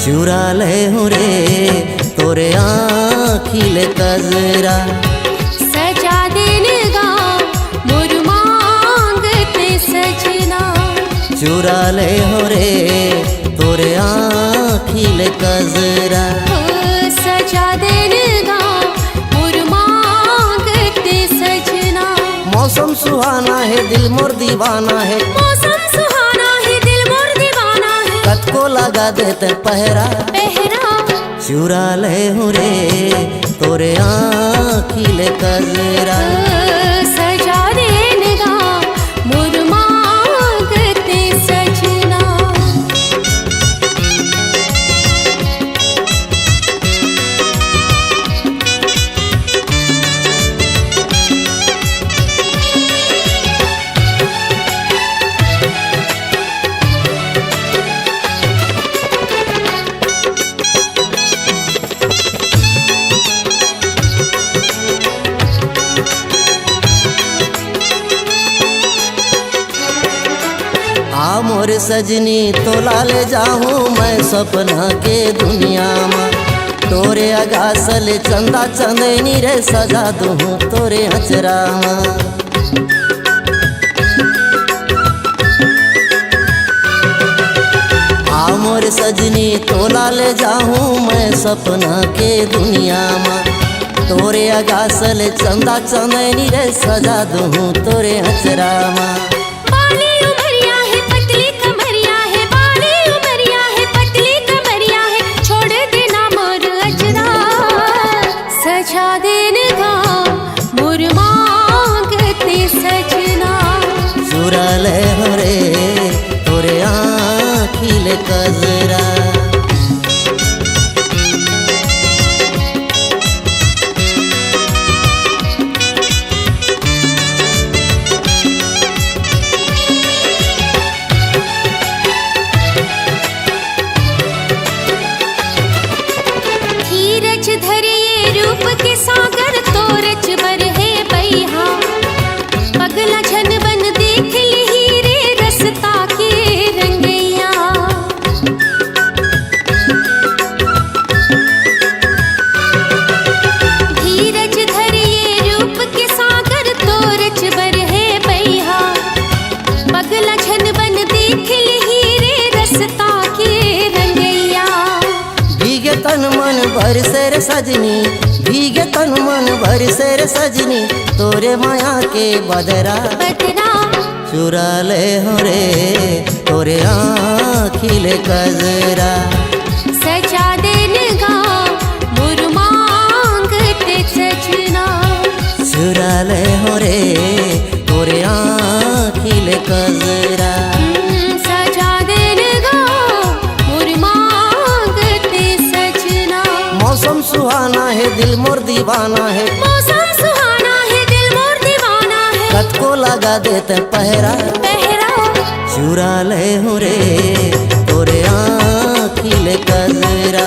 चुरा ले हूँ रे तोरे आँखिले कजरा। सजा देने गा मोर मांगते सजना। चुरा ले हूँ रे तोरे आँखिले कजरा। सजा देने गा मोर मांगते सजना। मौसम सुहाना है दिल मोर दीवाना है। मौसम सुहाना है दिल मोर दीवाना है। कत को लगा देते पहरा। चुरा ले हूँ रे तोरे आँखिले कजरा। सजा देने गा मोर मांगते सजना। आ मोर सजनी तोला ले जाऊँ मैं सपना के दुनिया में। तोरे अगासल चंदा चंदनी रे सजा दूँ तोरे अचरा में। आ मोर सजनी तोला ले जाऊँ मैं सपना के दुनिया में। तोरे अगासल चंदा चंदनी रे सजा दूँ तोरे अचरा में। सजा देने गा मोर मांगते सजना। चुरा ले हूँ रे तोरे आँखिले कजरा। धीरज धरिए रूप के सागर तोरच बर है बैहा। पगला झन बन देख ली रे रसता के रंगैया। धीरज धरिए रूप के सागर तोरच बर है बैहा। पगला झन बन देख ली रे रसता के रंगैया। भीगे तन मन भर से रे सजनी। भीगे तन मन भर से रे सजनी तोरे माया के बदरा। चुरा ले हूँ रे तोरे आँखिले कजरा। सजा देने गा मोर मांगते सजना। चुरा ले हूँ रे तोरे आँखिले कजरा। सजा देने गा मोर मांगते सजना। मौसम सुहाना है दिल मोर दीवाना है। मौसम सुहाना है दिल मोर दीवाना है। कत को लगा देते पहरा। चुरा ले हूँ रे तोरे आँखिले कजरा।